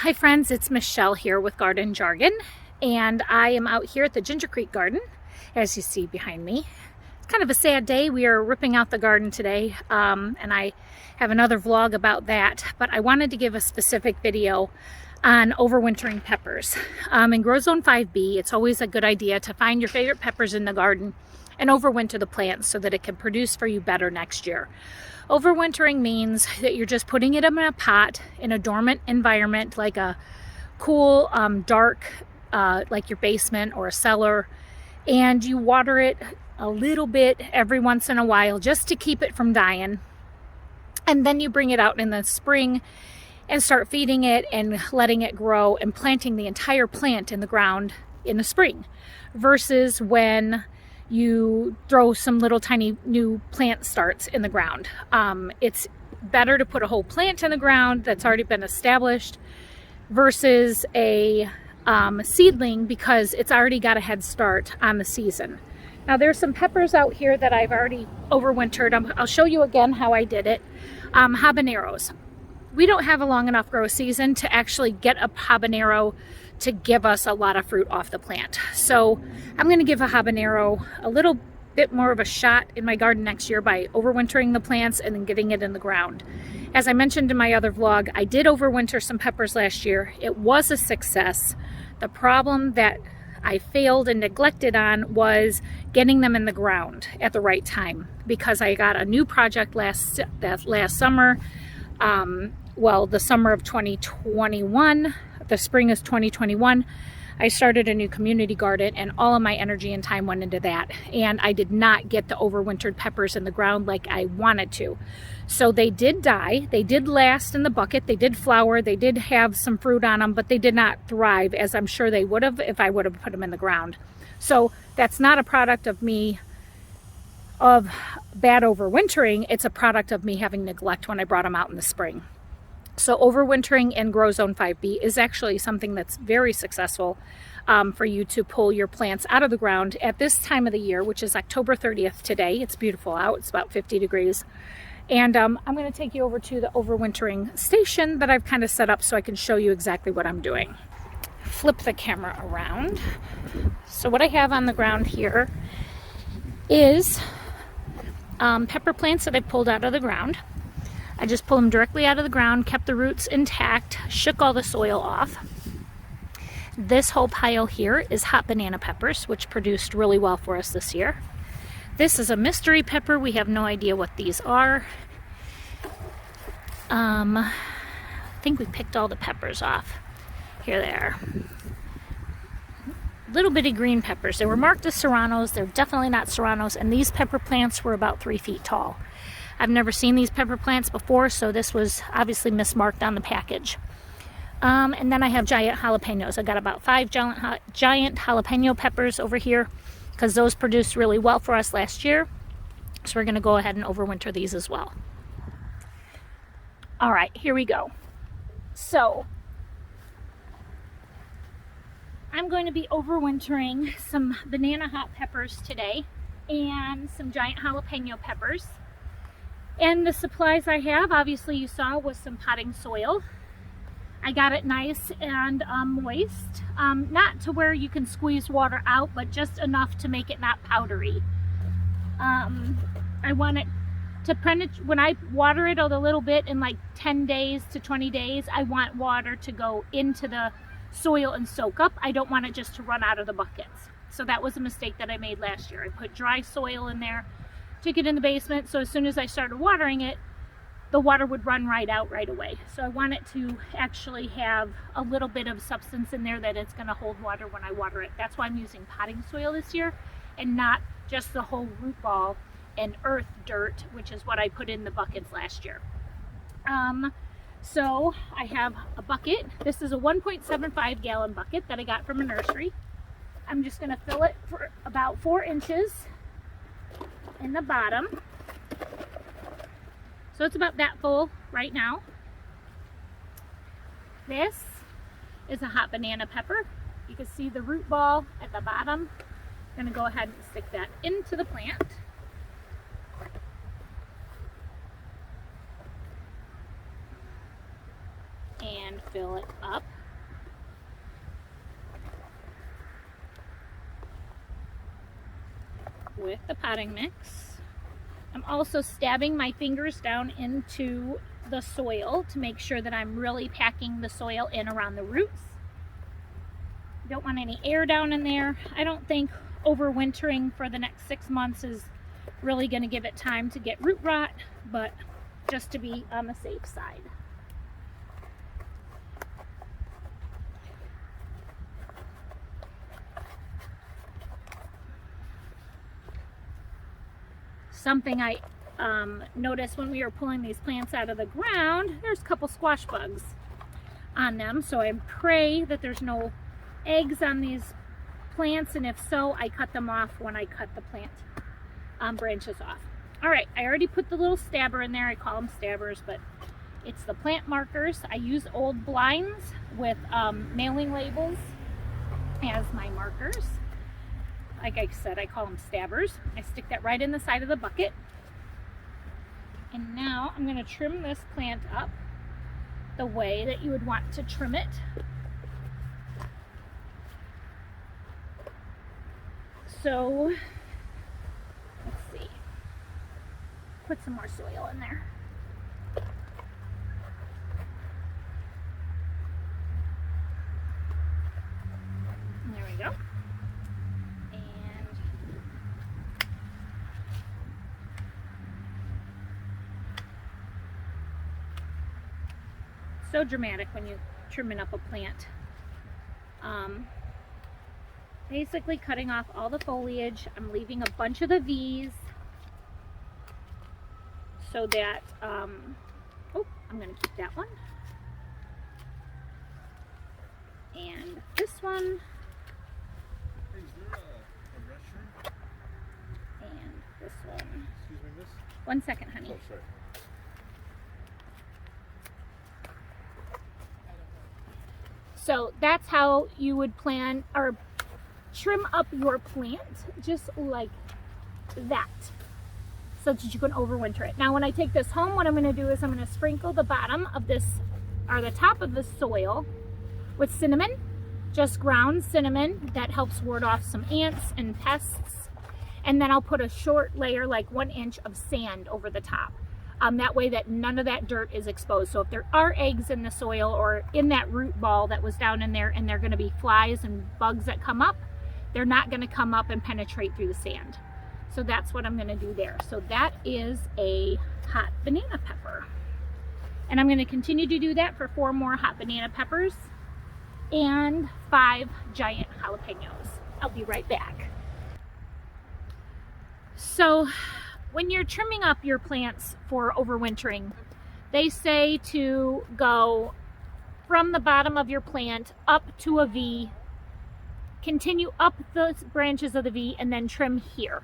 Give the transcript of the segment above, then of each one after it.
Hi friends, it's Michelle here with Garden Jargon, and I am out here at the Ginger Creek Garden, as you see behind me. It's kind of a sad day. We are ripping out the garden today, and I have another vlog about that, but I wanted to give a specific video on overwintering peppers. In Grow Zone 5B, it's always a good idea to find your favorite peppers in the garden and overwinter the plants so that it can produce for you better next year. Overwintering means that you're just putting it in a pot in a dormant environment, like a cool, dark, like your basement or a cellar, and you water it a little bit every once in a while just to keep it from dying. And then you bring it out in the spring and start feeding it and letting it grow and planting the entire plant in the ground in the spring, versus when you throw some little tiny new plant starts in the ground. It's better to put a whole plant in the ground that's already been established versus a seedling, because it's already got a head start on the season. Now there's some peppers out here that I've already overwintered. I'll show you again how I did it. Habaneros. We don't have a long enough grow season to actually get a habanero to give us a lot of fruit off the plant. So I'm going to give a habanero a little bit more of a shot in my garden next year by overwintering the plants and then getting it in the ground. As I mentioned in my other vlog, I did overwinter some peppers last year. It was a success. The problem that I failed and neglected on was getting them in the ground at the right time, because I got a new project last summer. Well, the summer of 2021, the spring is 2021, I started a new community garden, and all of my energy and time went into that. And I did not get the overwintered peppers in the ground like I wanted to. So they did die. They did last in the bucket. They did flower. They did have some fruit on them, but they did not thrive as I'm sure they would have if I would have put them in the ground. So that's not a product of me of bad overwintering. It's a product of me having neglect when I brought them out in the spring. So overwintering in Grow Zone 5B is actually something that's very successful for you to pull your plants out of the ground at this time of the year, which is October 30th today. It's beautiful out. It's about 50 degrees. And I'm going to take you over to the overwintering station that I've kind of set up so I can show you exactly what I'm doing. Flip the camera around. So what I have on the ground here is pepper plants that I pulled out of the ground. I just pulled them directly out of the ground, kept the roots intact, shook all the soil off. This whole pile here is hot banana peppers, which produced really well for us this year. This is a mystery pepper. We have no idea what these are. I think we picked all the peppers off. Here they are. Little bitty green peppers. They were marked as serranos. They're definitely not serranos, and these pepper plants were about 3 feet tall. I've never seen these pepper plants before, so this was obviously mismarked on the package. And then I have giant jalapenos. I got about 5 giant jalapeno peppers over here, because those produced really well for us last year. So we're going to go ahead and overwinter these as well. All right, here we go. So I'm going to be overwintering some banana hot peppers today and some giant jalapeno peppers. And the supplies I have, obviously you saw, was some potting soil. I got it nice and moist, not to where you can squeeze water out, but just enough to make it not powdery. I want it to penetrate. When I water it a little bit in like 10 days to 20 days, I want water to go into the soil and soak up. I don't want it just to run out of the buckets. So that was a mistake that I made last year. I put dry soil in there, took it in the basement, so as soon as I started watering it, the water would run right out right away. So I want it to actually have a little bit of substance in there that it's going to hold water when I water it. That's why I'm using potting soil this year and not just the whole root ball and earth dirt, which is what I put in the buckets last year. So I have a bucket. This is a 1.75 gallon bucket that I got from a nursery. I'm just going to fill it for about 4 inches in the bottom. So it's about that full right now. This is a hot banana pepper. You can see the root ball at the bottom. I'm going to go ahead and stick that into the plant. And fill it up. With the potting mix. I'm also stabbing my fingers down into the soil to make sure that I'm really packing the soil in around the roots. Don't want any air down in there. I don't think overwintering for the next 6 months is really going to give it time to get root rot, but just to be on the safe side. Something I noticed when we were pulling these plants out of the ground, there's a couple squash bugs on them, so I pray that there's no eggs on these plants, and if so, I cut them off when I cut the plant branches off. All right, I already put the little stabber in there. I call them stabbers, but it's the plant markers. I use old blinds with mailing labels as my markers. Like I said, I call them stabbers. I stick that right in the side of the bucket. And now I'm going to trim this plant up the way that you would want to trim it. So, let's see. Put some more soil in there. And there we go. So dramatic when you're trimming up a plant. Basically cutting off all the foliage. I'm leaving a bunch of the V's so that, oh, I'm going to keep that one. And this one. Is there a restroom? And this one. Excuse me, miss? 1 second, honey. Oh, sorry. So that's how you would plan or trim up your plant, just like that, so that you can overwinter it. Now when I take this home, what I'm going to do is I'm going to sprinkle the bottom of this, or the top of the soil, with cinnamon, just ground cinnamon. That helps ward off some ants and pests. And then I'll put a short layer, like 1 inch of sand over the top. That way that none of that dirt is exposed. So if there are eggs in the soil or in that root ball that was down in there, and there are going to be flies and bugs that come up, they're not going to come up and penetrate through the sand. So that's what I'm going to do there. So that is a hot banana pepper. And I'm going to continue to do that for 4 more hot banana peppers and 5 giant jalapenos. I'll be right back. So when you're trimming up your plants for overwintering, they say to go from the bottom of your plant up to a V, continue up the branches of the V, and then trim here.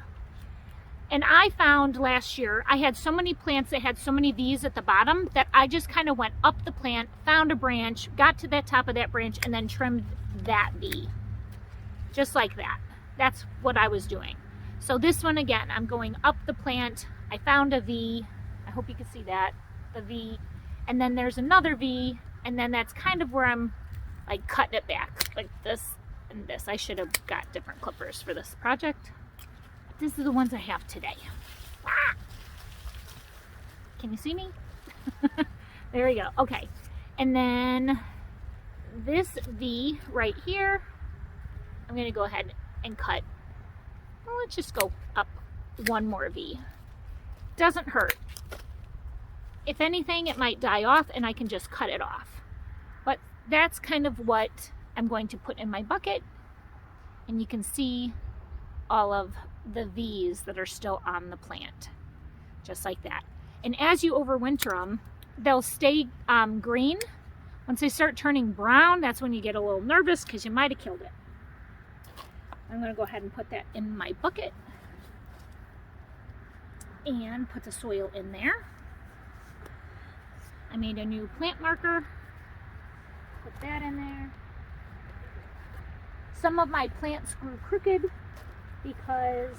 And I found last year, I had so many plants that had so many V's at the bottom that I just kind of went up the plant, found a branch, got to the top of that branch, and then trimmed that V. Just like that. That's what I was doing. So this one, again, I'm going up the plant. I found a V. I hope you can see that, the V. And then there's another V, and then that's kind of where I'm like cutting it back, like this and this. I should have got different clippers for this project. These are the ones I have today. Ah! Can you see me? There we go. Okay. And then this V right here, I'm going to go ahead and cut. Well, let's just go up 1 more V. Doesn't hurt. If anything, it might die off and I can just cut it off. But that's kind of what I'm going to put in my bucket. And you can see all of the V's that are still on the plant. Just like that. And as you overwinter them, they'll stay green. Once they start turning brown, that's when you get a little nervous because you might have killed it. I'm going to go ahead and put that in my bucket and put the soil in there. I made a new plant marker. Put that in there. Some of my plants grew crooked because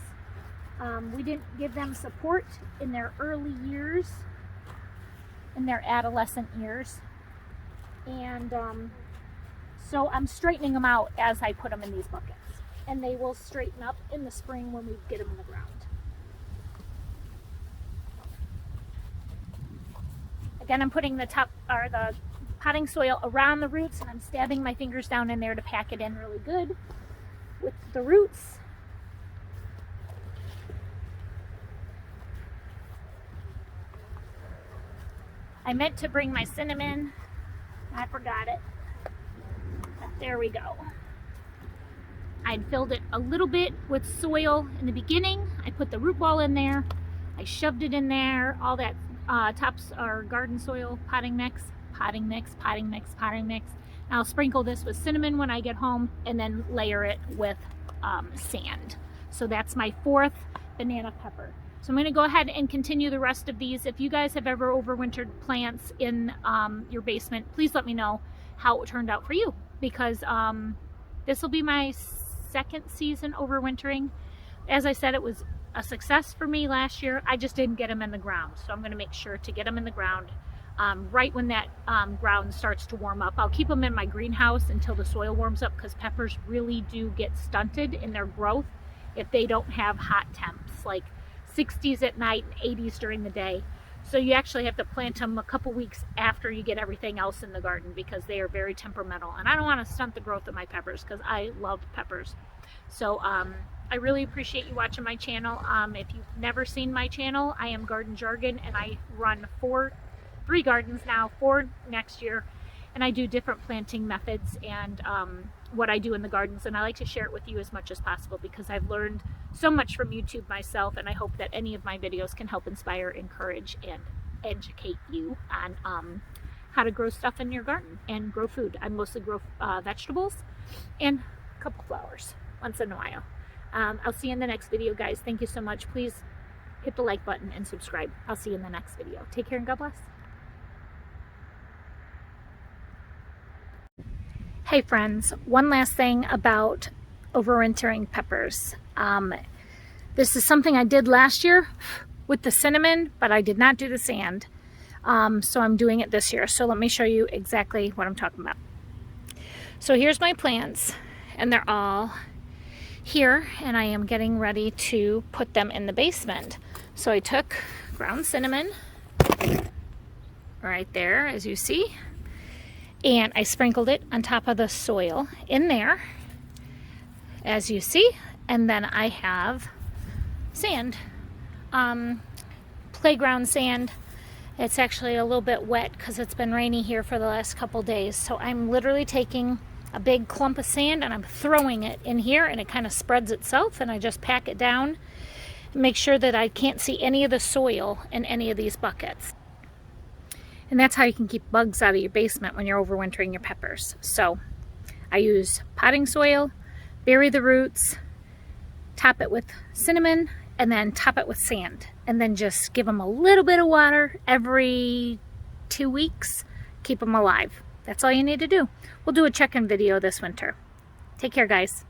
we didn't give them support in their early years, in their adolescent years. And so I'm straightening them out as I put them in these buckets. And they will straighten up in the spring when we get them in the ground. Again, I'm putting the potting soil around the roots, and I'm stabbing my fingers down in there to pack it in really good with the roots. I meant to bring my cinnamon. I forgot it. But there we go. I'd filled it a little bit with soil in the beginning. I put the root ball in there. I shoved it in there. All that tops or garden soil potting mix. I'll sprinkle this with cinnamon when I get home and then layer it with sand. So that's my 4th banana pepper. So I'm going to go ahead and continue the rest of these. If you guys have ever overwintered plants in your basement, please let me know how it turned out for you, because this will be my 2nd season overwintering. As I said, it was a success for me last year. I just didn't get them in the ground, so I'm going to make sure to get them in the ground right when that ground starts to warm up. I'll keep them in my greenhouse until the soil warms up, because peppers really do get stunted in their growth if they don't have hot temps, like 60s at night and 80s during the day. So you actually have to plant them a couple weeks after you get everything else in the garden, because they are very temperamental, and I don't want to stunt the growth of my peppers because I love peppers. So I really appreciate you watching my channel. If you've never seen my channel, I am Garden Jargon, and I run 3 gardens now, 4 next year, and I do different planting methods and what I do in the gardens, and I like to share it with you as much as possible, because I've learned so much from YouTube myself, and I hope that any of my videos can help inspire, encourage, and educate you on how to grow stuff in your garden and grow food. I mostly grow vegetables and a couple flowers once in a while. I'll see you in the next video, guys. Thank you so much. Please hit the like button and subscribe. I'll see you in the next video. Take care and God bless. Hey friends, one last thing about overwintering peppers. This is something I did last year with the cinnamon, but I did not do the sand. So I'm doing it this year. So let me show you exactly what I'm talking about. So here's my plants, and they're all here, and I am getting ready to put them in the basement. So I took ground cinnamon right there, as you see, and I sprinkled it on top of the soil in there, as you see, and then I have sand, playground sand. It's actually a little bit wet because it's been rainy here for the last couple days. So I'm literally taking a big clump of sand and I'm throwing it in here, and it kind of spreads itself, and I just pack it down, make sure that I can't see any of the soil in any of these buckets. And that's how you can keep bugs out of your basement when you're overwintering your peppers. So I use potting soil, bury the roots, top it with cinnamon, and then top it with sand. And then just give them a little bit of water every 2 weeks. Keep them alive. That's all you need to do. We'll do a check-in video this winter. Take care, guys.